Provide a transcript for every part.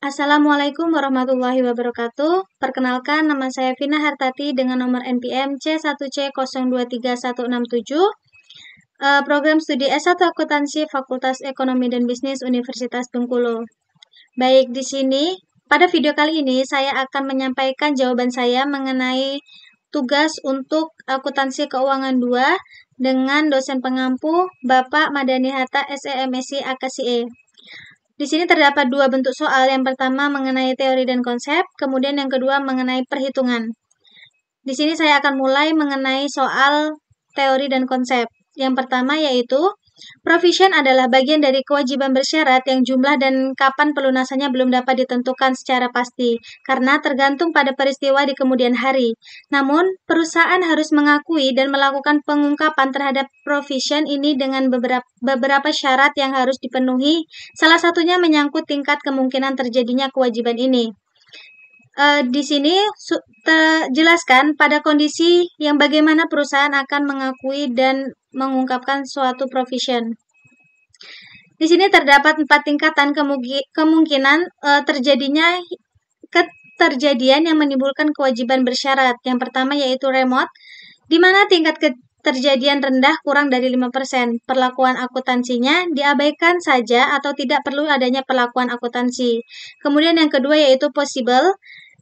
Assalamualaikum warahmatullahi wabarakatuh. Perkenalkan, nama saya Vina Hartati dengan nomor NPM C1C023167, program studi S1 Akuntansi Fakultas Ekonomi dan Bisnis Universitas Bengkulu. Baik, di sini pada video kali ini saya akan menyampaikan jawaban saya mengenai tugas untuk Akuntansi Keuangan 2 dengan dosen pengampu Bapak Madani Hatta SEMSI AKSIE. Di sini terdapat dua bentuk soal, yang pertama mengenai teori dan konsep, kemudian yang kedua mengenai perhitungan. Di sini saya akan mulai mengenai soal teori dan konsep. Yang pertama yaitu, provision adalah bagian dari kewajiban bersyarat yang jumlah dan kapan pelunasannya belum dapat ditentukan secara pasti, karena tergantung pada peristiwa di kemudian hari. Namun, perusahaan harus mengakui dan melakukan pengungkapan terhadap provision ini dengan beberapa syarat yang harus dipenuhi, salah satunya menyangkut tingkat kemungkinan terjadinya kewajiban ini. Di sini jelaskan pada kondisi yang bagaimana perusahaan akan mengakui dan mengungkapkan suatu provision. Di sini terdapat 4 tingkatan kemungkinan terjadian yang menimbulkan kewajiban bersyarat. Yang pertama yaitu remote, di mana tingkat keterjadian rendah kurang dari 5%. Perlakuan akuntansinya diabaikan saja atau tidak perlu adanya perlakuan akuntansi. Kemudian yang kedua yaitu possible,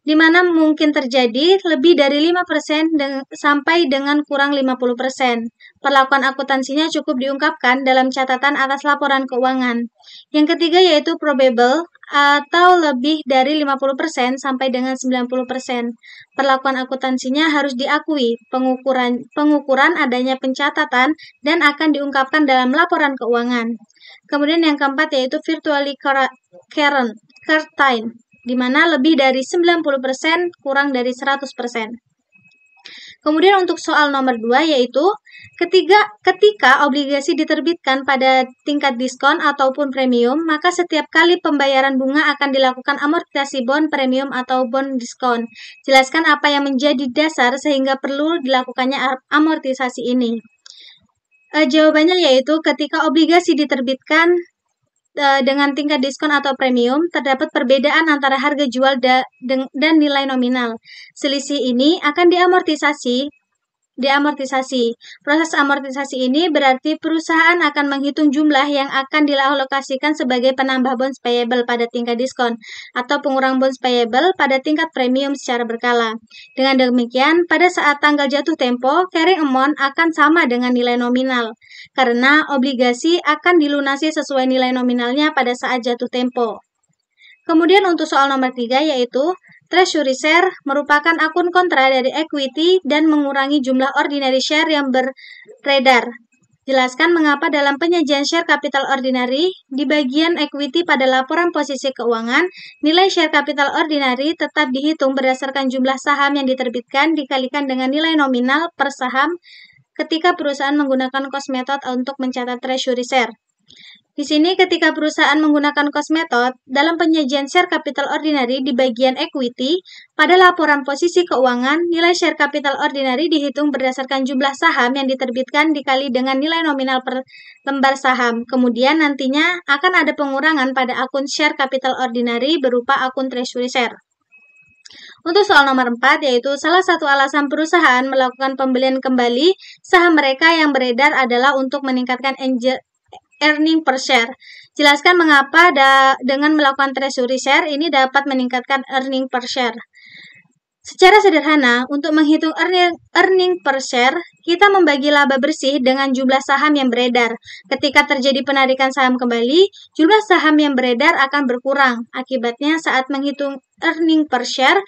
di mana mungkin terjadi lebih dari 5% sampai dengan kurang 50%. Perlakuan akuntansinya cukup diungkapkan dalam catatan atas laporan keuangan. Yang ketiga yaitu probable, atau lebih dari 50% sampai dengan 90%. Perlakuan akuntansinya harus diakui, pengukuran adanya pencatatan dan akan diungkapkan dalam laporan keuangan. Kemudian yang keempat yaitu virtually certain, di mana lebih dari 90% kurang dari 100%. Kemudian untuk soal nomor 2 yaitu ketika obligasi diterbitkan pada tingkat diskon ataupun premium, maka setiap kali pembayaran bunga akan dilakukan amortisasi bond premium atau bond diskon. Jelaskan apa yang menjadi dasar sehingga perlu dilakukannya amortisasi ini. Jawabannya yaitu ketika obligasi diterbitkan dengan tingkat diskon atau premium, terdapat perbedaan antara harga jual dan nilai nominal. Selisih ini akan diamortisasi. Proses amortisasi ini berarti perusahaan akan menghitung jumlah yang akan dialokasikan sebagai penambah bonds payable pada tingkat diskon atau pengurang bonds payable pada tingkat premium secara berkala. Dengan demikian, pada saat tanggal jatuh tempo, carrying amount akan sama dengan nilai nominal, karena obligasi akan dilunasi sesuai nilai nominalnya pada saat jatuh tempo. Kemudian untuk soal nomor 3 yaitu treasury share merupakan akun kontra dari equity dan mengurangi jumlah ordinary share yang beredar. Jelaskan mengapa dalam penyajian share capital ordinary di bagian equity pada laporan posisi keuangan, nilai share capital ordinary tetap dihitung berdasarkan jumlah saham yang diterbitkan dikalikan dengan nilai nominal per saham ketika perusahaan menggunakan cost method untuk mencatat treasury share. Di sini ketika perusahaan menggunakan cost method dalam penyajian share capital ordinary di bagian equity, pada laporan posisi keuangan, nilai share capital ordinary dihitung berdasarkan jumlah saham yang diterbitkan dikali dengan nilai nominal per lembar saham. Kemudian nantinya akan ada pengurangan pada akun share capital ordinary berupa akun treasury share. Untuk soal nomor 4 yaitu salah satu alasan perusahaan melakukan pembelian kembali saham mereka yang beredar adalah untuk meningkatkan earning per share. Jelaskan mengapa dengan melakukan treasury share ini dapat meningkatkan earning per share. Secara sederhana, untuk menghitung earning per share, kita membagi laba bersih dengan jumlah saham yang beredar. Ketika terjadi penarikan saham kembali, jumlah saham yang beredar akan berkurang. Akibatnya, saat menghitung earning per share,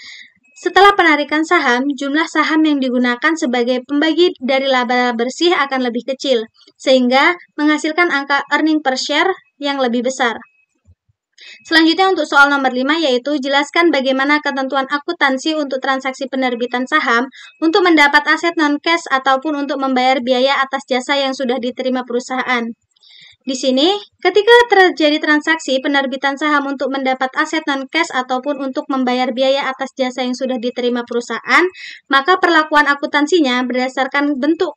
setelah penarikan saham, jumlah saham yang digunakan sebagai pembagi dari laba bersih akan lebih kecil, sehingga menghasilkan angka earning per share yang lebih besar. Selanjutnya untuk soal nomor 5 yaitu jelaskan bagaimana ketentuan akuntansi untuk transaksi penerbitan saham untuk mendapat aset non-cash ataupun untuk membayar biaya atas jasa yang sudah diterima perusahaan. Di sini, ketika terjadi transaksi penerbitan saham untuk mendapat aset non-cash ataupun untuk membayar biaya atas jasa yang sudah diterima perusahaan, maka perlakuan akuntansinya berdasarkan bentuk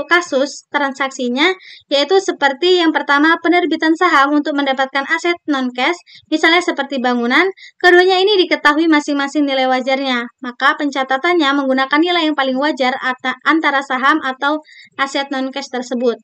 kasus transaksinya, yaitu seperti yang pertama penerbitan saham untuk mendapatkan aset non-cash, misalnya seperti bangunan, keduanya ini diketahui masing-masing nilai wajarnya, maka pencatatannya menggunakan nilai yang paling wajar antara saham atau aset non-cash tersebut.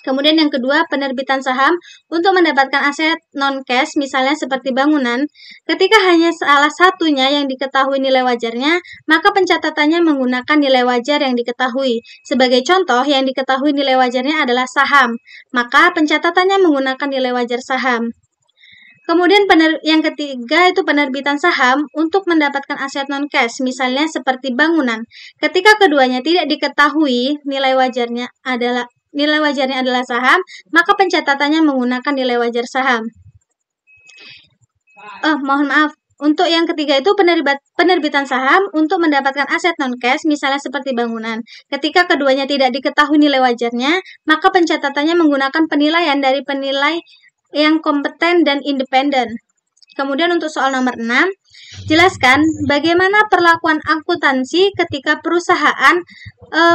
Kemudian yang kedua, penerbitan saham untuk mendapatkan aset non-cash, misalnya seperti bangunan. Ketika hanya salah satunya yang diketahui nilai wajarnya, maka pencatatannya menggunakan nilai wajar yang diketahui. Sebagai contoh, yang diketahui nilai wajarnya adalah saham, maka pencatatannya menggunakan nilai wajar saham. Kemudian yang ketiga itu penerbitan saham untuk mendapatkan aset non-cash, misalnya seperti bangunan. Ketika keduanya tidak diketahui nilai wajarnya adalah saham, maka pencatatannya menggunakan nilai wajar saham. Mohon maaf. Untuk yang ketiga itu penerbitan saham untuk mendapatkan aset non-cash, misalnya seperti bangunan. Ketika keduanya tidak diketahui nilai wajarnya, maka pencatatannya menggunakan penilaian dari penilai yang kompeten dan independen. Kemudian untuk soal nomor 6, jelaskan bagaimana perlakuan akuntansi ketika perusahaan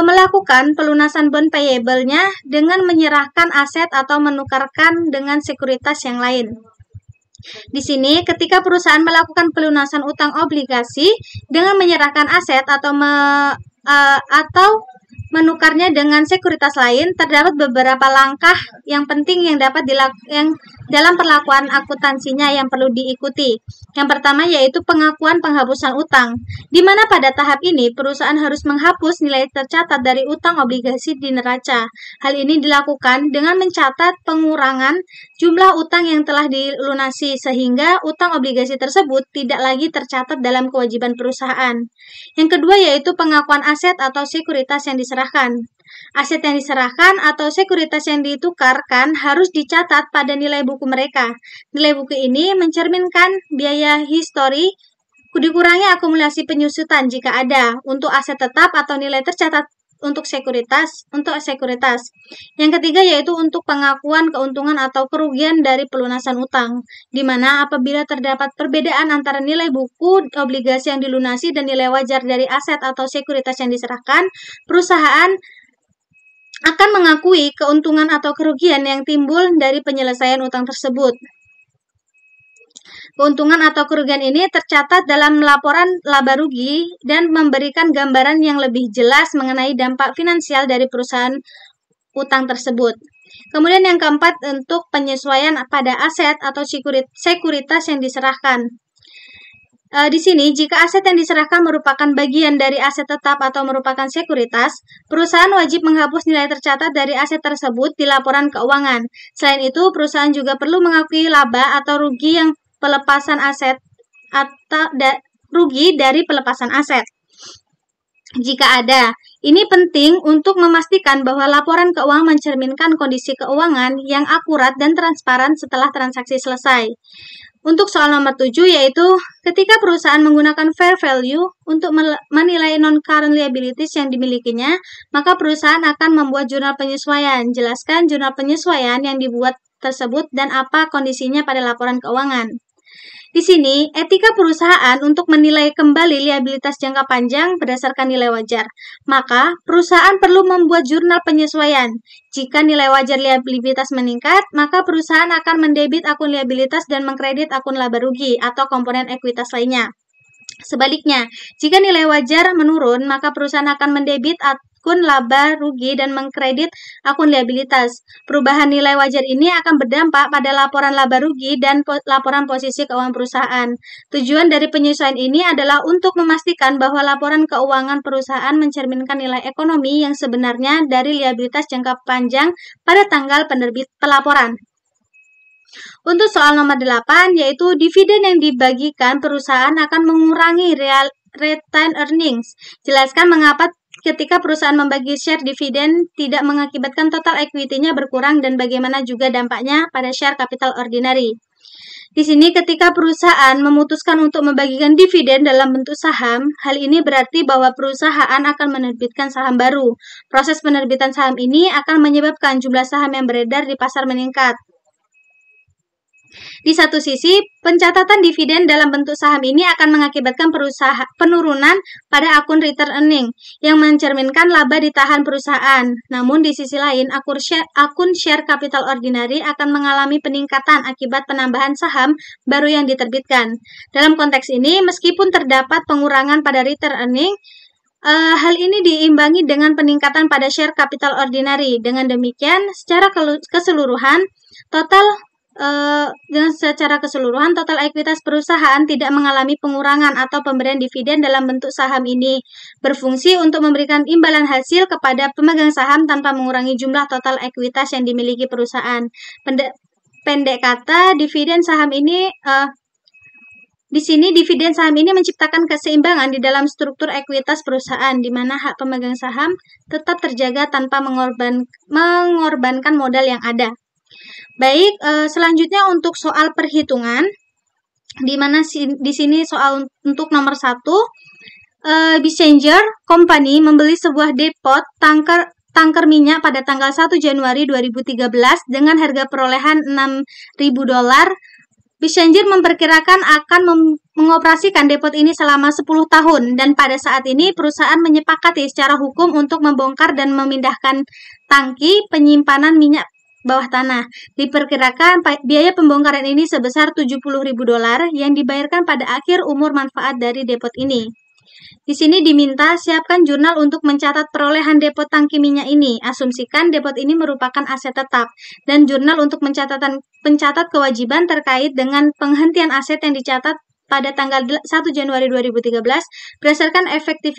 melakukan pelunasan bond payable-nya dengan menyerahkan aset atau menukarkan dengan sekuritas yang lain. Di sini, ketika perusahaan melakukan pelunasan utang obligasi dengan menyerahkan aset atau menukarnya dengan sekuritas lain, terdapat beberapa langkah yang penting yang dapat dalam perlakuan akuntansinya yang perlu diikuti. Yang pertama yaitu pengakuan penghapusan utang, di mana pada tahap ini perusahaan harus menghapus nilai tercatat dari utang obligasi di neraca. Hal ini dilakukan dengan mencatat pengurangan jumlah utang yang telah dilunasi sehingga utang obligasi tersebut tidak lagi tercatat dalam kewajiban perusahaan. Yang kedua yaitu pengakuan aset atau sekuritas yang diserahkan. Aset yang diserahkan atau sekuritas yang ditukarkan harus dicatat pada nilai buku mereka. Nilai buku ini mencerminkan biaya histori dikurangi akumulasi penyusutan jika ada untuk aset tetap atau nilai tercatat untuk sekuritas. Yang ketiga yaitu untuk pengakuan keuntungan atau kerugian dari pelunasan utang, di mana apabila terdapat perbedaan antara nilai buku obligasi yang dilunasi dan nilai wajar dari aset atau sekuritas yang diserahkan, perusahaan akan mengakui keuntungan atau kerugian yang timbul dari penyelesaian utang tersebut. Keuntungan atau kerugian ini tercatat dalam laporan laba rugi dan memberikan gambaran yang lebih jelas mengenai dampak finansial dari perusahaan utang tersebut. Kemudian yang keempat untuk penyesuaian pada aset atau sekuritas yang diserahkan. Di sini, jika aset yang diserahkan merupakan bagian dari aset tetap atau merupakan sekuritas, perusahaan wajib menghapus nilai tercatat dari aset tersebut di laporan keuangan. Selain itu, perusahaan juga perlu mengakui laba atau rugi yang pelepasan aset atau rugi dari pelepasan aset. Jika ada, ini penting untuk memastikan bahwa laporan keuangan mencerminkan kondisi keuangan yang akurat dan transparan setelah transaksi selesai. Untuk soal nomor 7 yaitu ketika perusahaan menggunakan fair value untuk menilai non-current liabilities yang dimilikinya, maka perusahaan akan membuat jurnal penyesuaian. Jelaskan jurnal penyesuaian yang dibuat tersebut dan apa kondisinya pada laporan keuangan. Di sini, etika perusahaan untuk menilai kembali liabilitas jangka panjang berdasarkan nilai wajar. Maka, perusahaan perlu membuat jurnal penyesuaian. Jika nilai wajar liabilitas meningkat, maka perusahaan akan mendebit akun liabilitas dan mengkredit akun laba rugi atau komponen ekuitas lainnya. Sebaliknya, jika nilai wajar menurun, maka perusahaan akan mendebit akun laba rugi dan mengkredit akun liabilitas. Perubahan nilai wajar ini akan berdampak pada laporan laba rugi dan laporan posisi keuangan perusahaan. Tujuan dari penyesuaian ini adalah untuk memastikan bahwa laporan keuangan perusahaan mencerminkan nilai ekonomi yang sebenarnya dari liabilitas jangka panjang pada tanggal penerbit pelaporan. Untuk soal nomor 8, yaitu dividen yang dibagikan perusahaan akan mengurangi retained earnings. Jelaskan mengapa ketika perusahaan membagi share dividen tidak mengakibatkan total equity-nya berkurang dan bagaimana juga dampaknya pada share capital ordinary. Di sini ketika perusahaan memutuskan untuk membagikan dividen dalam bentuk saham, hal ini berarti bahwa perusahaan akan menerbitkan saham baru. Proses penerbitan saham ini akan menyebabkan jumlah saham yang beredar di pasar meningkat. Di satu sisi, pencatatan dividen dalam bentuk saham ini akan mengakibatkan penurunan pada akun return earning yang mencerminkan laba ditahan perusahaan. Namun di sisi lain, akun share capital ordinary akan mengalami peningkatan akibat penambahan saham baru yang diterbitkan. Dalam konteks ini, meskipun terdapat pengurangan pada return earning, hal ini diimbangi dengan peningkatan pada share capital ordinary. Dengan demikian, secara keseluruhan, total ekuitas perusahaan tidak mengalami pengurangan atau pemberian dividen dalam bentuk saham ini, berfungsi untuk memberikan imbalan hasil kepada pemegang saham tanpa mengurangi jumlah total ekuitas yang dimiliki perusahaan. Pendek kata, dividen saham ini di sini dividen saham ini menciptakan keseimbangan di dalam struktur ekuitas perusahaan, di mana hak pemegang saham tetap terjaga tanpa mengorbankan modal yang ada. Baik, selanjutnya untuk soal perhitungan, di mana di sini soal untuk nomor 1, Bessinger Company membeli sebuah depot tanker minyak pada tanggal 1 Januari 2013 dengan harga perolehan $6.000. Bessinger memperkirakan akan mengoperasikan depot ini selama 10 tahun, dan pada saat ini perusahaan menyepakati secara hukum untuk membongkar dan memindahkan tangki penyimpanan minyak bawah tanah. Diperkirakan biaya pembongkaran ini sebesar $70.000 yang dibayarkan pada akhir umur manfaat dari depot ini. Di sini diminta siapkan jurnal untuk mencatat perolehan depot tangki minyak ini. Asumsikan depot ini merupakan aset tetap, dan jurnal untuk pencatat kewajiban terkait dengan penghentian aset yang dicatat pada tanggal 1 Januari 2013 berdasarkan efektif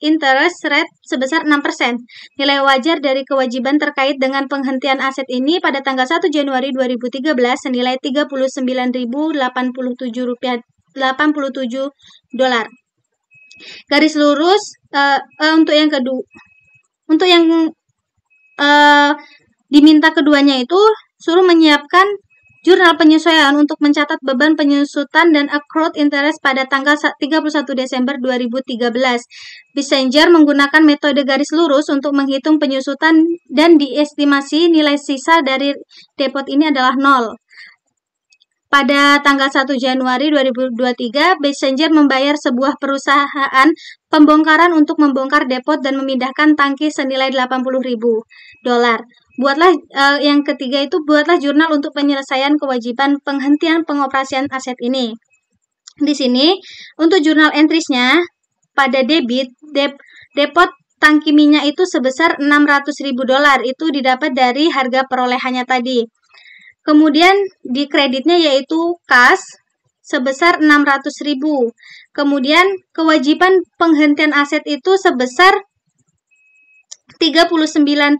interest rate sebesar 6%. Nilai wajar dari kewajiban terkait dengan penghentian aset ini pada tanggal 1 Januari 2013 senilai $39.087. Garis lurus untuk yang diminta keduanya itu suruh menyiapkan jurnal penyesuaian untuk mencatat beban penyusutan dan accrued interest pada tanggal 31 Desember 2013. Bessinger menggunakan metode garis lurus untuk menghitung penyusutan dan diestimasi nilai sisa dari depot ini adalah 0. Pada tanggal 1 Januari 2023, Bessinger membayar sebuah perusahaan pembongkaran untuk membongkar depot dan memindahkan tangki senilai $80.000. Buatlah yang ketiga itu buatlah jurnal untuk penyelesaian kewajiban penghentian pengoperasian aset ini. Di sini untuk jurnal entries-nya pada depot tangki minyak itu sebesar $600.000, itu didapat dari harga perolehannya tadi. Kemudian di kreditnya yaitu kas sebesar $600.000. Kemudian kewajiban penghentian aset itu sebesar $39.087,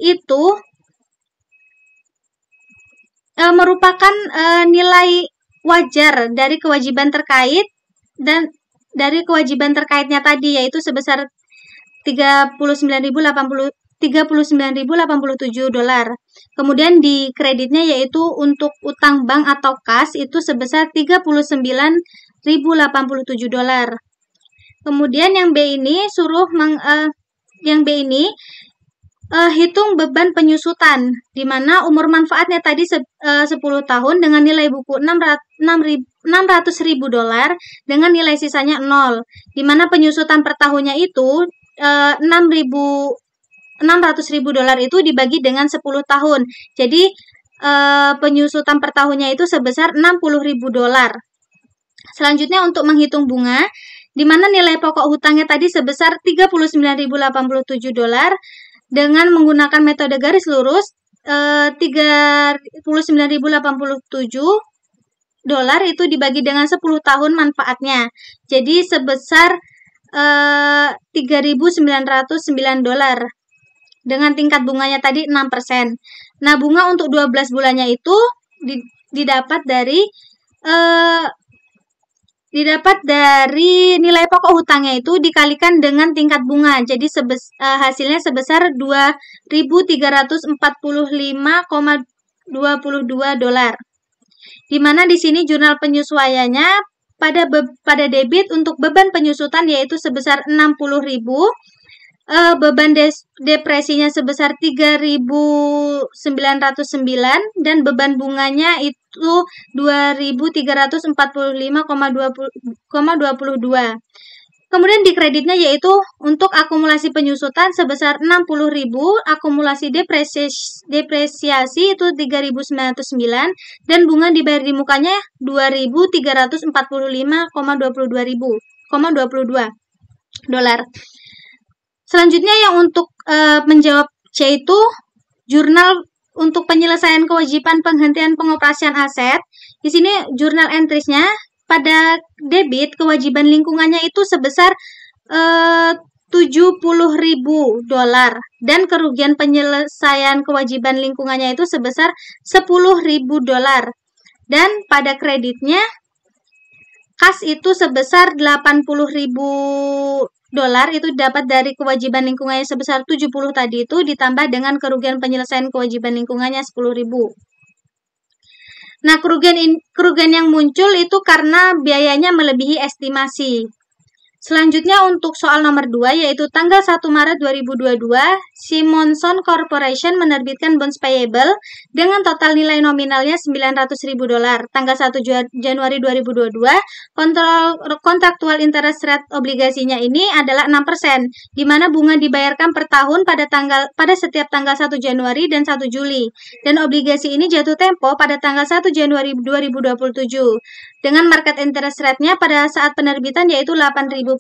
itu merupakan nilai wajar dari kewajiban terkait dan dari kewajiban terkaitnya tadi, yaitu sebesar $39.087. Kemudian di kreditnya yaitu untuk utang bank atau kas itu sebesar $39.087. Kemudian yang B ini hitung beban penyusutan, di mana umur manfaatnya tadi 10 tahun dengan nilai buku $600.000 dengan nilai sisanya 0, di mana penyusutan per tahunnya itu $600.000 itu dibagi dengan 10 tahun. Jadi penyusutan per tahunnya itu sebesar $60.000. Selanjutnya untuk menghitung bunga, di mana nilai pokok hutangnya tadi sebesar $39.087 dengan menggunakan metode garis lurus, $39.087 itu dibagi dengan 10 tahun manfaatnya. Jadi sebesar $3.909 dengan tingkat bunganya tadi 6%. Nah, bunga untuk 12 bulannya itu didapat dari didapat dari nilai pokok hutangnya itu dikalikan dengan tingkat bunga. Jadi hasilnya sebesar 2.345,22 dolar. Di mana di sini jurnal penyesuaiannya pada debit untuk beban penyusutan yaitu sebesar 60.000, beban depresinya sebesar 3.909 dan beban bunganya itu 2.345,22. Kemudian di kreditnya yaitu untuk akumulasi penyusutan sebesar 60.000, akumulasi depresiasi itu 3.909 dan bunga dibayar di mukanya 2.345,22 dolar. Selanjutnya yang untuk menjawab C itu jurnal untuk penyelesaian kewajiban penghentian pengoperasian aset. Di sini jurnal entries-nya pada debit kewajiban lingkungannya itu sebesar 70.000 dolar dan kerugian penyelesaian kewajiban lingkungannya itu sebesar 10.000 dolar. Dan pada kreditnya kas itu sebesar 80.000 dolar itu dapat dari kewajiban lingkungannya sebesar 70 tadi itu ditambah dengan kerugian penyelesaian kewajiban lingkungannya 10.000. Nah, kerugian yang muncul itu karena biayanya melebihi estimasi. Selanjutnya untuk soal nomor 2 yaitu tanggal 1 Maret 2022, Simonson Corporation menerbitkan bonds payable dengan total nilai nominalnya 900.000 dolar. Tanggal 1 Januari 2022, kontraktual interest rate obligasinya ini adalah 6%, di mana bunga dibayarkan per tahun pada setiap tanggal 1 Januari dan 1 Juli. Dan obligasi ini jatuh tempo pada tanggal 1 Januari 2027. Dengan market interest rate-nya pada saat penerbitan yaitu 8%,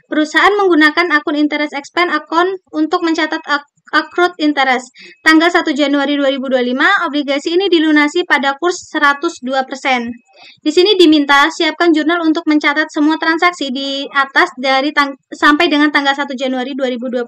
perusahaan menggunakan akun interest expense account untuk mencatat accrued interest. Tanggal 1 Januari 2025, obligasi ini dilunasi pada kurs 102%. Di sini diminta siapkan jurnal untuk mencatat semua transaksi di atas sampai dengan tanggal 1 Januari 2025.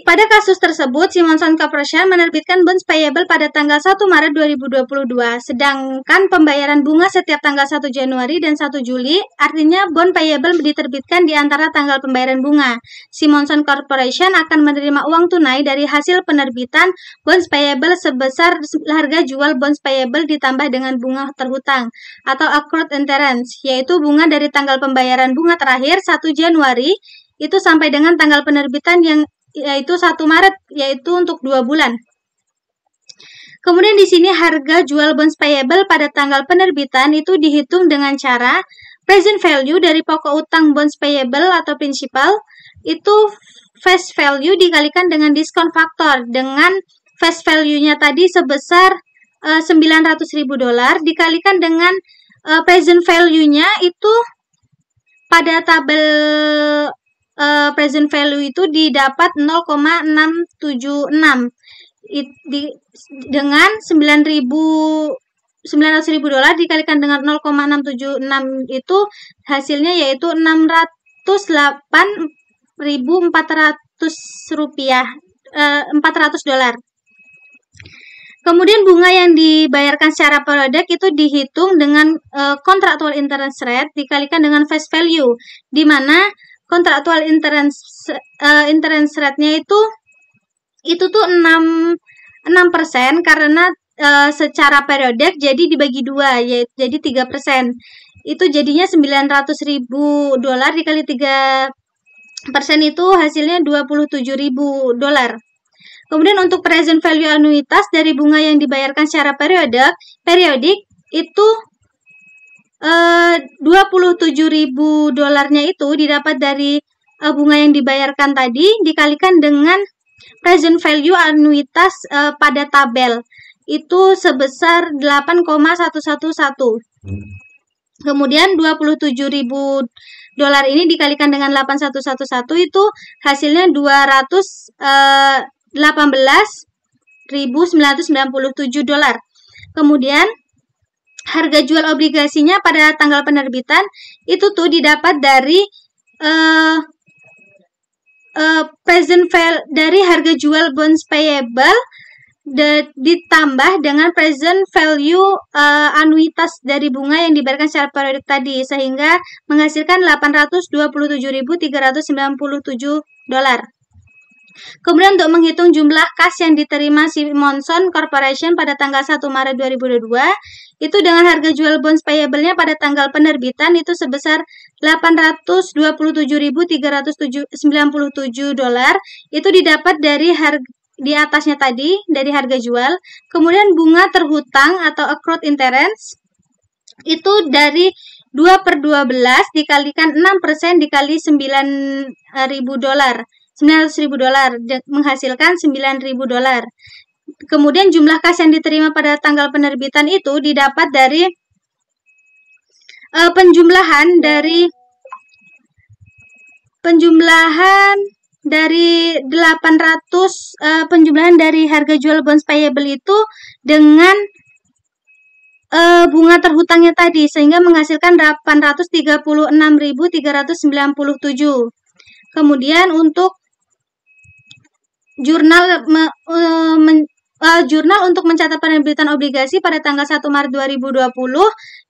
Pada kasus tersebut, Simonson Corporation menerbitkan bonds payable pada tanggal 1 Maret 2022, sedangkan pembayaran bunga setiap tanggal 1 Januari dan 1 Juli, artinya bond payable diterbitkan di antara tanggal pembayaran bunga. Simonson Corporation akan menerima uang tunai dari hasil penerbitan bonds payable sebesar harga jual bonds payable ditambah dengan bunga terhutang, atau accrued interest, yaitu bunga dari tanggal pembayaran bunga terakhir 1 Januari, itu sampai dengan tanggal penerbitan yaitu 1 Maret, yaitu untuk 2 bulan. Kemudian di sini harga jual bonds payable pada tanggal penerbitan itu dihitung dengan cara present value dari pokok utang bonds payable atau principal, itu face value dikalikan dengan diskon faktor, dengan face value-nya tadi sebesar 900.000 dolar dikalikan dengan present value-nya itu pada tabel present value itu didapat 0,676 dengan 900.000 dolar dikalikan dengan 0,676 itu hasilnya yaitu 608.400 rupiah, 400 dolar. Kemudian bunga yang dibayarkan secara periodik itu dihitung dengan contractual interest rate dikalikan dengan face value, di mana contractual interest rate-nya itu tuh 6% karena secara periodik jadi dibagi 2, jadi 3%. Itu jadinya 900.000 dolar dikali 3% itu hasilnya 27.000 dolar. Kemudian untuk present value anuitas dari bunga yang dibayarkan secara periodik itu 27.000 dolarnya itu didapat dari bunga yang dibayarkan tadi dikalikan dengan present value anuitas pada tabel itu sebesar 8,111. Kemudian 27.000 dolar ini dikalikan dengan 8,111 itu hasilnya 218.997 dolar. Kemudian harga jual obligasinya pada tanggal penerbitan itu tuh didapat dari present value dari harga jual bonds payable ditambah dengan present value anuitas dari bunga yang dibayarkan secara periodik tadi, sehingga menghasilkan $827.397. Kemudian untuk menghitung jumlah kas yang diterima Simonson Corporation pada tanggal 1 Maret 2022, itu dengan harga jual bonds payable-nya pada tanggal penerbitan itu sebesar $827.397, itu didapat dari harga di atasnya tadi, dari harga jual. Kemudian bunga terhutang atau accrued interest itu dari 2/12 dikalikan 6% dikali $900.000 menghasilkan $9.000. Kemudian jumlah kas yang diterima pada tanggal penerbitan itu didapat dari penjumlahan dari 800 penjumlahan dari harga jual bonds payable itu dengan bunga terhutangnya tadi, sehingga menghasilkan $836.397. Kemudian untuk jurnal untuk mencatat penerbitan obligasi pada tanggal 1 Maret 2020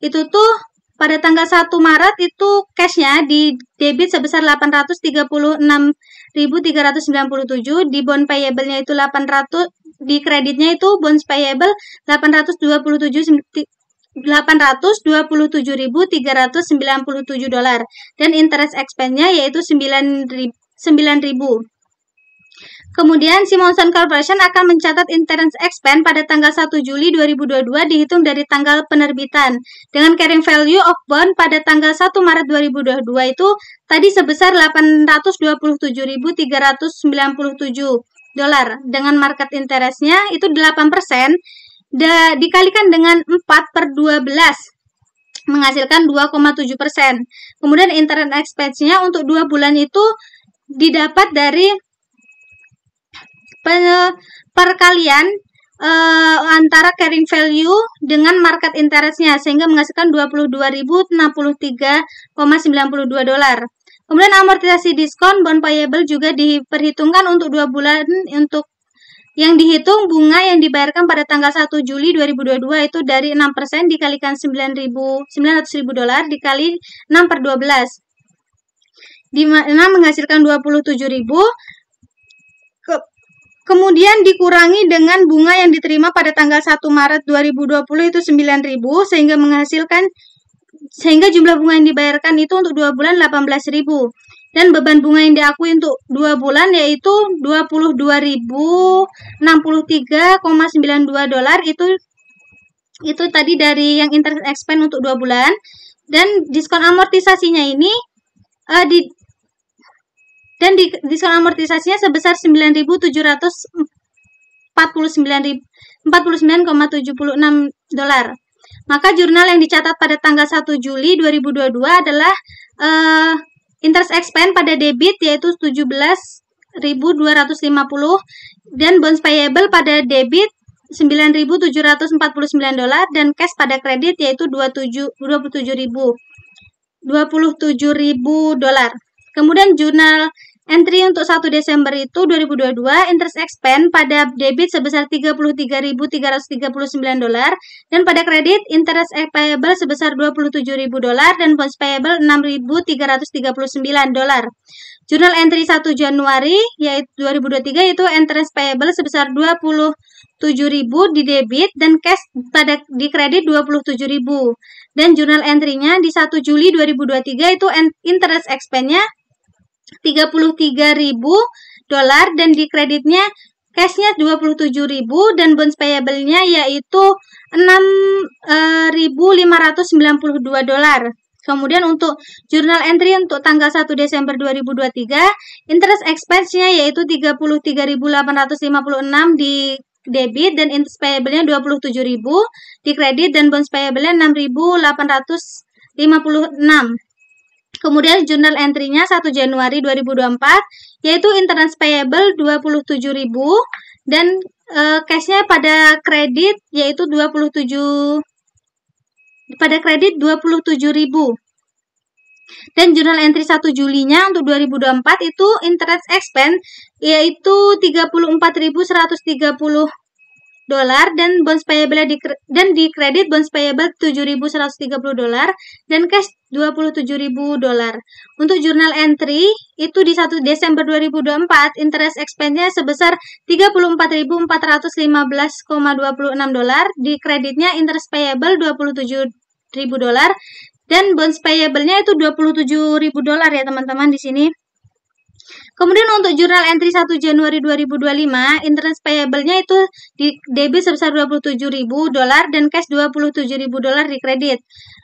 itu tuh pada tanggal 1 Maret itu cashnya di debit sebesar $836.397, di bond payable-nya itu 800, di kreditnya itu bonds payable $827.397 dan interest expense-nya yaitu $9.000. Kemudian Simonson Corporation akan mencatat interest expense pada tanggal 1 Juli 2022 dihitung dari tanggal penerbitan dengan carrying value of bond pada tanggal 1 Maret 2022 itu tadi sebesar $828.397 dengan market interest-nya itu 8%, dikalikan dengan 4/12 menghasilkan 2,7%. Kemudian interest expense-nya untuk 2 bulan itu didapat dari perkalian antara carrying value dengan market interest-nya, sehingga menghasilkan $22.063,92. Kemudian amortisasi diskon bond payable juga diperhitungkan untuk 2 bulan. Untuk yang dihitung bunga yang dibayarkan pada tanggal 1 Juli 2022 itu dari 6% dikalikan $900.000 dikali 6/12, di mana menghasilkan $27.000. Kemudian dikurangi dengan bunga yang diterima pada tanggal 1 Maret 2020 itu $9.000, sehingga jumlah bunga yang dibayarkan itu untuk 2 bulan $18.000. Dan beban bunga yang diakui untuk 2 bulan yaitu $22.063,92. Itu tadi dari yang interest expense untuk 2 bulan. Dan diskon amortisasinya ini diskon amortisasinya sebesar $9.749,76. Maka jurnal yang dicatat pada tanggal 1 Juli 2022 adalah interest expense pada debit yaitu $17.250 dan bonds payable pada debit $9.749 dan cash pada kredit yaitu $27.000. Kemudian jurnal entry untuk 1 Desember itu 2022 interest expense pada debit sebesar $33.339 dan pada kredit interest payable sebesar $27.000 dan bonds payable $6.339. Jurnal entry 1 Januari yaitu 2023 itu interest payable sebesar $27.000 di debit dan cash di kredit $27.000. Dan jurnal entry-nya di 1 Juli 2023 itu interest expense-nya $33.000 dan di kreditnya cashnya $27.000 dan bonds payable-nya yaitu $6.592. Kemudian untuk jurnal entry untuk tanggal 1 Desember 2023 interest expense-nya yaitu $33.856 di debit dan interest payable-nya $27.000 di kredit dan bonds payable-nya $6.856. Kemudian jurnal entry-nya 1 Januari 2024 yaitu interest payable $27.000 dan cash-nya pada kredit yaitu $27.000. Dan jurnal entry 1 Julinya untuk 2024 itu interest expense yaitu $34.130 dolar dan bonds payable dan di kredit bonds payable 7.130 dolar dan cash 27.000 dolar. Untuk journal entry itu di 1 Desember 2024 interest expense-nya sebesar 34.415,26 dolar, di kreditnya interest payable 27.000 dolar dan bonds payable-nya itu 27.000 dolar ya teman-teman di sini. Kemudian untuk jurnal entry 1 Januari 2025, interest payable-nya itu di debit sebesar 27.000 dolar dan cash 27.000 dolar di kredit.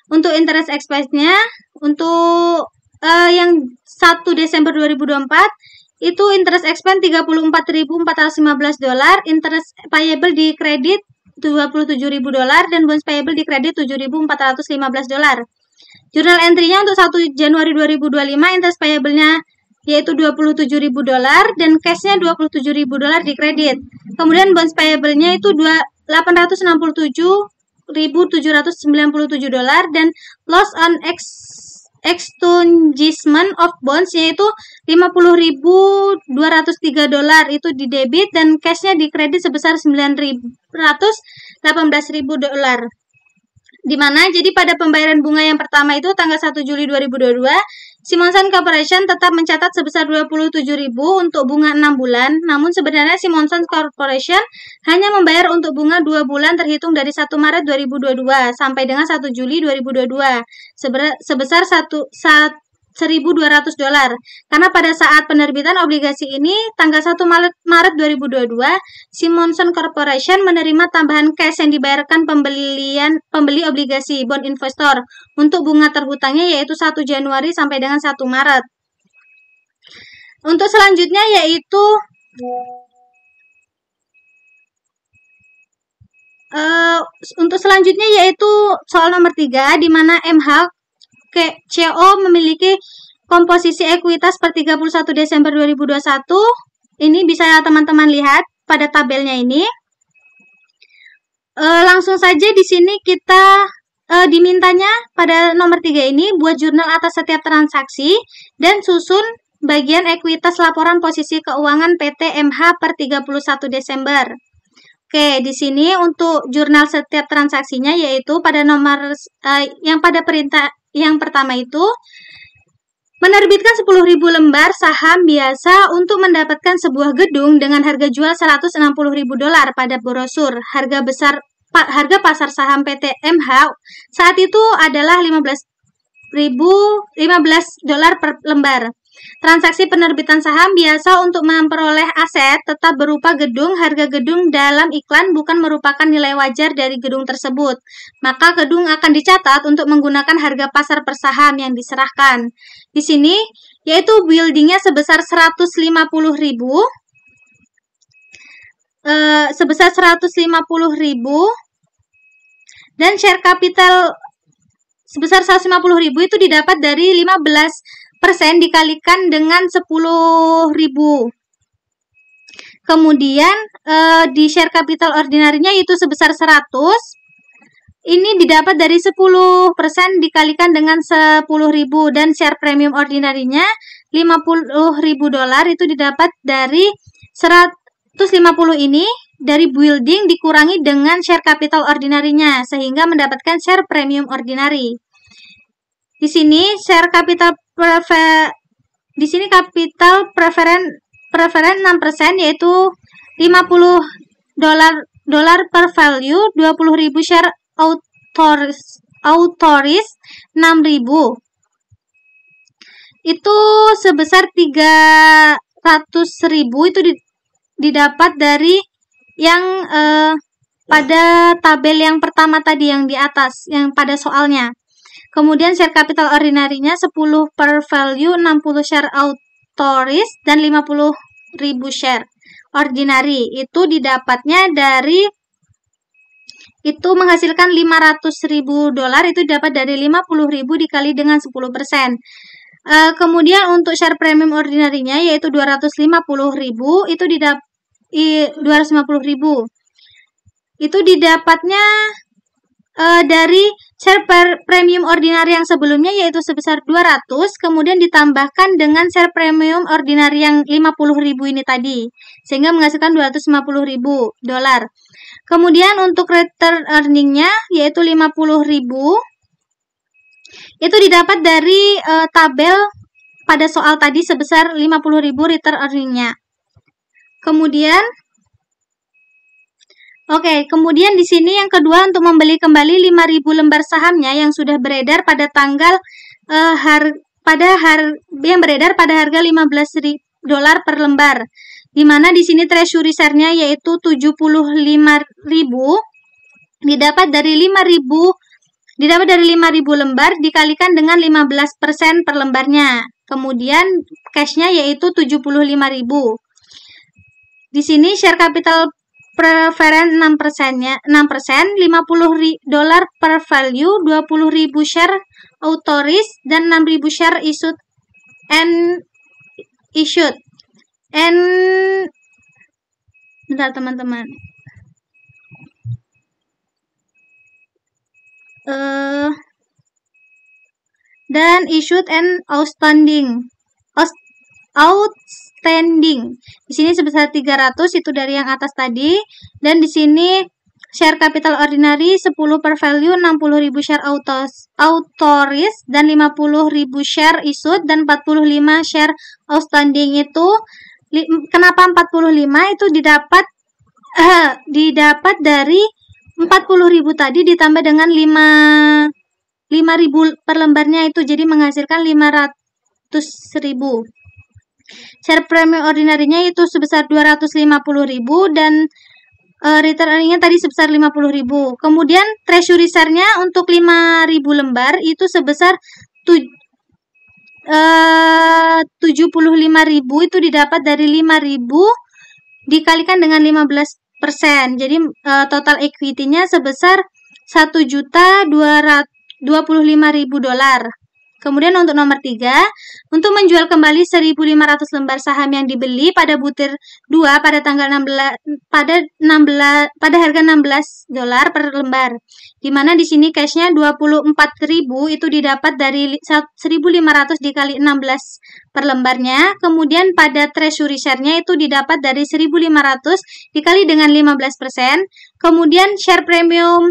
Untuk interest expense-nya untuk yang 1 Desember 2024 itu interest expense 34.415 dolar, interest payable di kredit 27.000 dolar dan bonds payable di kredit 7.415 dolar. Jurnal entry-nya untuk 1 Januari 2025 interest payable-nya yaitu 27.000 dolar dan cash-nya 27.000 dolar di kredit. Kemudian bonds payable-nya itu 867.797 dolar dan loss on extinguishment of bonds yaitu 50.203 dolar itu di debit dan cash-nya di kredit sebesar 918.000 dolar. Di mana jadi pada pembayaran bunga yang pertama itu tanggal 1 Juli 2022, Simonson Corporation tetap mencatat sebesar 27.000 untuk bunga 6 bulan, namun sebenarnya Simonson Corporation hanya membayar untuk bunga 2 bulan terhitung dari 1 Maret 2022 sampai dengan 1 Juli 2022 sebesar 1.200 dolar. Karena pada saat penerbitan obligasi ini tanggal 1 Maret 2022, Simonson Corporation menerima tambahan cash yang dibayarkan pembeli obligasi bond investor untuk bunga terhutangnya yaitu 1 Januari sampai dengan 1 Maret. Untuk selanjutnya yaitu soal nomor 3 di mana MHCO memiliki komposisi ekuitas per 31 Desember 2021. Ini bisa teman-teman lihat pada tabelnya ini. Langsung saja di sini kita dimintanya pada nomor 3 ini buat jurnal atas setiap transaksi dan susun bagian ekuitas laporan posisi keuangan PT MH per 31 Desember. Oke, di sini untuk jurnal setiap transaksinya yaitu pada nomor yang pada perintah yang pertama itu menerbitkan 10.000 lembar saham biasa untuk mendapatkan sebuah gedung dengan harga jual 160.000 dolar pada brosur. Harga pasar saham PT MH saat itu adalah 15 dolar per lembar. Transaksi penerbitan saham biasa untuk memperoleh aset tetap berupa gedung. Harga gedung dalam iklan bukan merupakan nilai wajar dari gedung tersebut. Maka gedung akan dicatat untuk menggunakan harga pasar per saham yang diserahkan. Di sini yaitu buildingnya sebesar 150.000 dan share capital sebesar 150.000 itu didapat dari 15% dikalikan dengan 10.000. Kemudian di share capital ordinarinya itu sebesar 100. Ini didapat dari 10% dikalikan dengan 10.000 dan share premium ordinarinya 50.000 dolar itu didapat dari 150 ini dari building dikurangi dengan share capital ordinarinya sehingga mendapatkan share premium ordinary. Di sini share capital capital preferen 6% yaitu 50 dolar per value, 20.000 share autoris 6.000. Itu sebesar 300.000 itu didapat dari yang pada tabel yang pertama tadi yang di atas yang pada soalnya. Kemudian share capital ordinarinya 10 per value, 60 share autoris, dan 50.000 share ordinary. Itu didapatnya dari, itu menghasilkan 500.000 dolar, itu dapat dari 50.000 dikali dengan 10%. Kemudian untuk share premium ordinarinya yaitu 250.000, itu didapat 250.000. Itu didapatnya dari share premium ordinary yang sebelumnya yaitu sebesar 200, kemudian ditambahkan dengan share premium ordinary yang 50.000 ini tadi, sehingga menghasilkan $250.000. Kemudian untuk return earning-nya yaitu 50.000, itu didapat dari tabel pada soal tadi sebesar 50.000 return earning-nya. Kemudian di sini yang kedua untuk membeli kembali 5.000 lembar sahamnya yang sudah beredar pada tanggal yang beredar pada harga $15 per lembar. Di mana di sini treasury share-nya yaitu 75.000 didapat dari 5.000 lembar dikalikan dengan 15% per lembarnya. Kemudian cash-nya yaitu 75.000. Di sini share capital preference 6%-nya, 50.000 per value, 20.000 share authorized dan 6.000 share issued. Bentar teman-teman. Dan issued and outstanding. Di sini sebesar 300 itu dari yang atas tadi, dan di sini share capital ordinary 10 per value, 60.000 share authorized dan 50.000 share issued dan 45 share outstanding. Itu kenapa 45? Itu didapat dari 40.000 tadi ditambah dengan 5.000 per lembarnya, itu jadi menghasilkan 500.000. Share premium ordinary-nya itu sebesar 250.000 dan return earning-nya tadi sebesar 50.000. Kemudian treasury share-nya untuk 5.000 lembar itu sebesar 75.000, itu didapat dari 5.000 dikalikan dengan 15%. Jadi total equity-nya sebesar $1.225.000. Kemudian untuk nomor 3, untuk menjual kembali 1.500 lembar saham yang dibeli pada butir 2 pada tanggal 16 pada harga $16 per lembar. Di mana di sini cash-nya 24.000 itu didapat dari 1.500 dikali 16 per lembarnya. Kemudian pada treasury share-nya itu didapat dari 1.500 dikali dengan 15%. Kemudian share premium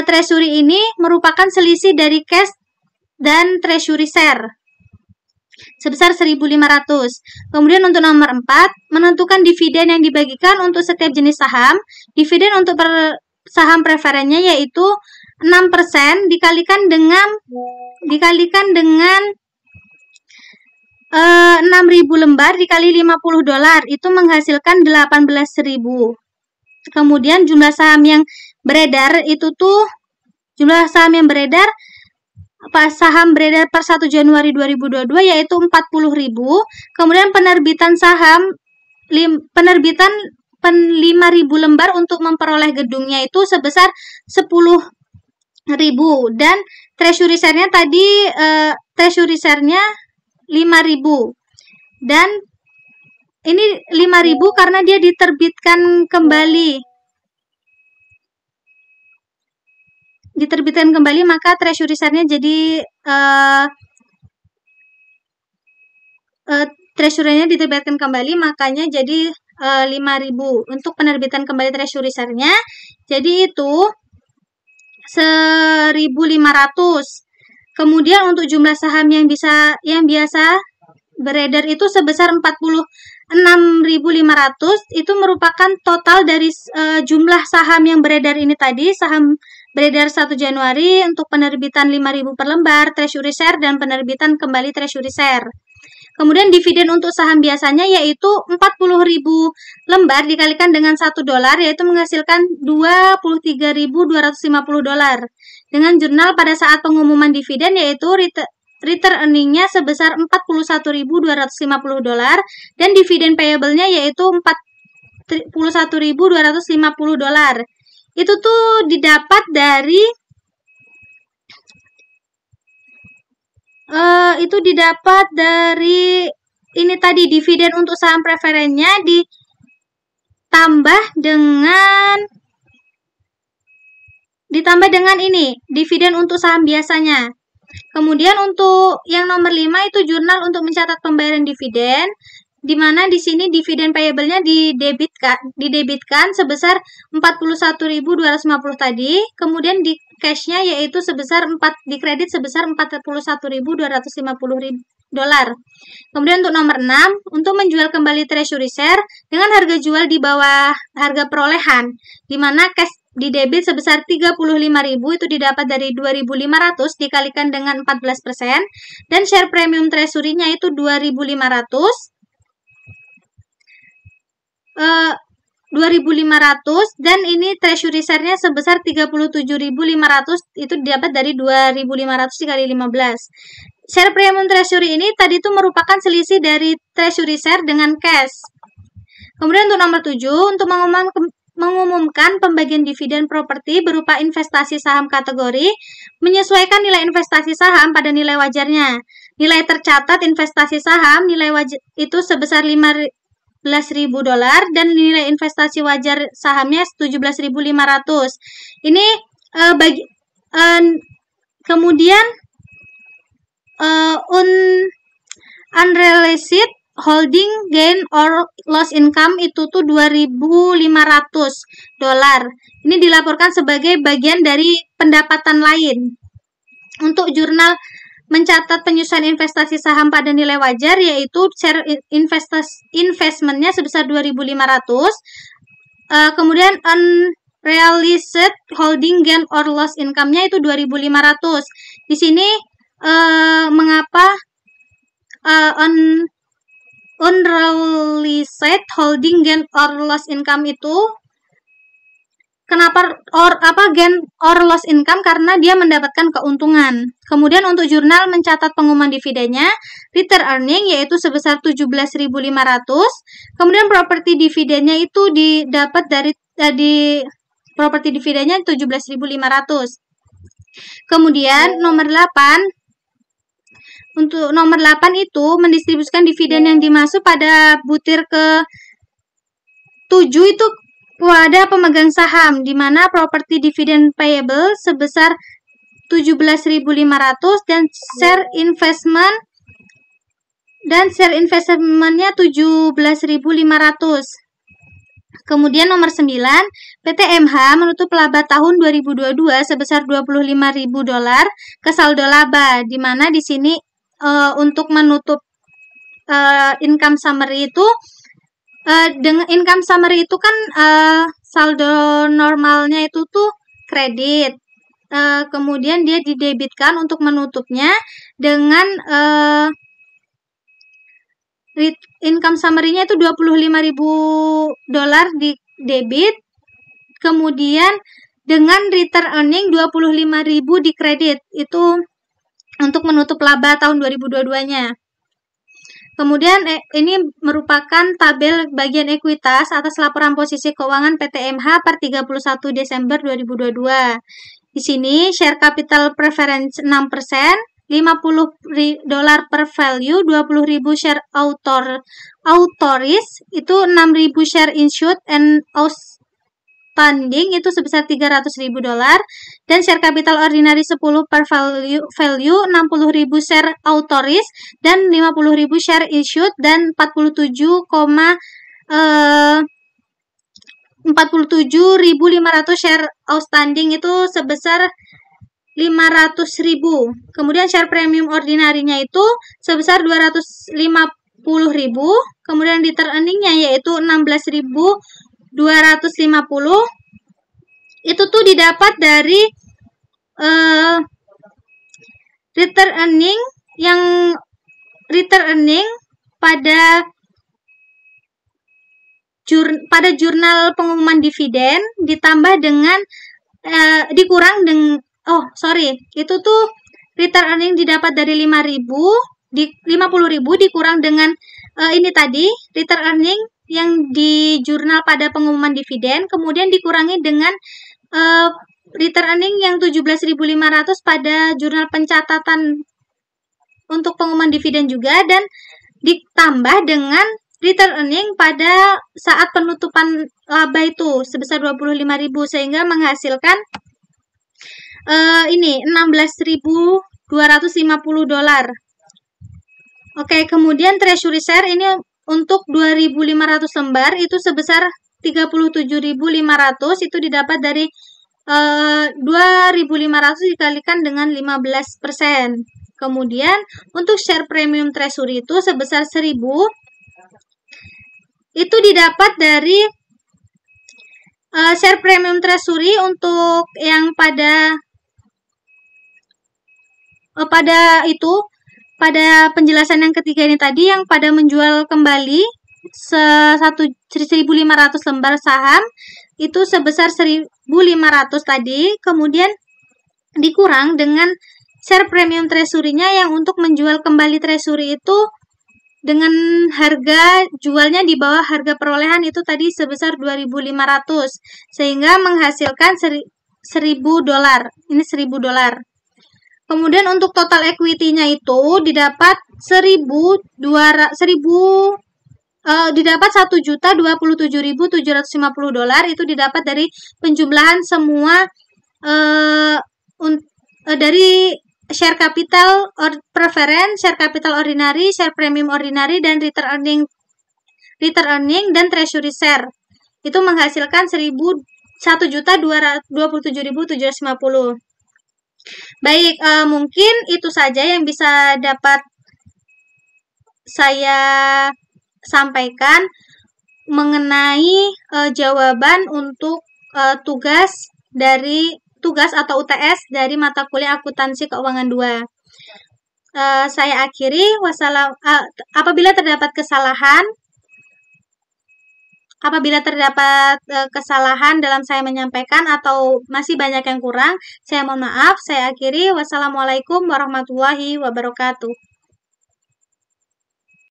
treasury ini merupakan selisih dari cash dan treasury share sebesar 1.500. Kemudian untuk nomor 4, menentukan dividen yang dibagikan untuk setiap jenis saham. Dividen untuk saham preferennya yaitu 6% dikalikan dengan 6.000 lembar dikali $50, itu menghasilkan 18.000. Kemudian jumlah saham yang beredar saham beredar per 1 Januari 2022 yaitu 40.000. Kemudian penerbitan 5.000 lembar untuk memperoleh gedungnya itu sebesar 10.000, dan treasury share-nya tadi treasury share-nya 5.000. Dan ini 5.000 karena dia diterbitkan kembali. Maka treasury share-nya jadi treasury-nya diterbitkan kembali, makanya jadi 5.000 untuk penerbitan kembali treasury share-nya. Jadi itu 1.500. Kemudian untuk jumlah saham yang biasa beredar itu sebesar 46.500, itu merupakan total dari jumlah saham yang beredar ini tadi, saham beredar 1 Januari untuk penerbitan 5.000 per lembar, treasury share, dan penerbitan kembali treasury share. Kemudian dividen untuk saham biasanya yaitu 40.000 lembar dikalikan dengan $1, yaitu menghasilkan $23.250. Dengan jurnal pada saat pengumuman dividen yaitu return earning-nya sebesar $41.250 dan dividen payable-nya yaitu $41.250. Itu tuh didapat dari ini tadi, dividen untuk saham preferennya ditambah ditambah dengan ini, dividen untuk saham biasanya. Kemudian untuk yang nomor 5 itu jurnal untuk mencatat pembayaran dividen, di mana di sini dividen payable-nya didebitkan sebesar 41.250 tadi, kemudian di cash-nya yaitu di kredit sebesar 41.250 dolar. Kemudian untuk nomor 6, untuk menjual kembali treasury share dengan harga jual di bawah harga perolehan, di mana cash didebit sebesar 35.000 itu didapat dari 2.500 dikalikan dengan 14%, dan share premium treasury-nya itu 2.500 dan ini treasury share-nya sebesar 37.500 itu didapat dari 2.500 dikali 15. Share premium treasury ini tadi itu merupakan selisih dari treasury share dengan cash. Kemudian untuk nomor 7, untuk mengumumkan pembagian dividen properti berupa investasi saham kategori, menyesuaikan nilai investasi saham pada nilai wajarnya. Nilai tercatat investasi saham nilai wajar itu sebesar 15.000 dolar dan nilai investasi wajar sahamnya 17.500. Ini kemudian unrealized holding gain or loss income itu tuh 2.500 dolar. Ini dilaporkan sebagai bagian dari pendapatan lain. Untuk jurnal mencatat penyusuan investasi saham pada nilai wajar, yaitu share investmentnya sebesar 2.500. Kemudian unrealized holding gain or loss income-nya itu 2.500. Di sini mengapa unrealized holding gain or loss income itu, kenapa gain or loss income? Karena dia mendapatkan keuntungan. Kemudian untuk jurnal mencatat pengumuman dividennya, return earning yaitu sebesar 17.500. Kemudian properti dividennya itu didapat dari properti dividennya 17.500. Kemudian nomor 8, untuk nomor 8 itu mendistribusikan dividen yang dimasuk pada butir ke-7 itu pada pemegang saham, di mana properti dividen payable sebesar 17.500 dan share investmentnya 17.500. Kemudian nomor 9, PT MH menutup laba tahun 2022 sebesar 25.000 dolar ke saldo laba, di mana di sini untuk menutup income summary itu dengan income summary itu kan saldo normalnya itu tuh kredit, kemudian dia didebitkan untuk menutupnya dengan income summary-nya itu 25.000 dolar di debit, kemudian dengan return earning 25.000 di kredit, itu untuk menutup laba tahun 2022-nya. Kemudian ini merupakan tabel bagian ekuitas atas laporan posisi keuangan PT MH per 31 Desember 2022. Di sini share capital preference 6%, 50 dolar per value, 20.000 share authorized, itu 6.000 share issued and outstanding itu sebesar 300.000 dolar, dan share capital ordinary 10 per value 60.000 share authorized dan 50.000 share issued dan 47.500 share outstanding itu sebesar 500.000. Kemudian share premium ordinary-nya itu sebesar 250.000. Kemudian return earning-nya yaitu 16.250. Itu tuh didapat dari return earning pada jurnal pengumuman dividen ditambah dengan dikurang dengan itu tuh return earning didapat dari 50.000 dikurang dengan ini tadi return earning yang di jurnal pada pengumuman dividen, kemudian dikurangi dengan return earning yang 17.500 pada jurnal pencatatan untuk pengumuman dividen juga, dan ditambah dengan return earning pada saat penutupan laba itu sebesar 25.000, sehingga menghasilkan ini $16.250. Oke, kemudian treasury share ini untuk 2.500 lembar itu sebesar 37.500, itu didapat dari 2.500 dikalikan dengan 15%. Kemudian untuk share premium treasury itu sebesar 1.000, itu didapat dari share premium treasury untuk yang pada penjelasan yang ketiga ini tadi, yang pada menjual kembali 1.500 lembar saham itu sebesar 1.500 tadi, kemudian dikurang dengan share premium treasury-nya yang untuk menjual kembali treasury itu dengan harga jualnya di bawah harga perolehan itu tadi sebesar 2.500, sehingga menghasilkan $1.000. Ini $1.000. Kemudian untuk total equity-nya itu didapat didapat $1.027.750, itu didapat dari penjumlahan semua dari share capital preference, share capital ordinary, share premium ordinary, dan return earning dan treasury share. Itu menghasilkan $1.027.750. Baik, mungkin itu saja yang bisa dapat saya sampaikan mengenai jawaban untuk tugas atau UTS dari mata kuliah akuntansi keuangan 2. Saya akhiri. Apabila terdapat kesalahan dalam saya menyampaikan atau masih banyak yang kurang, saya mohon maaf. Saya akhiri. Wassalamualaikum warahmatullahi wabarakatuh.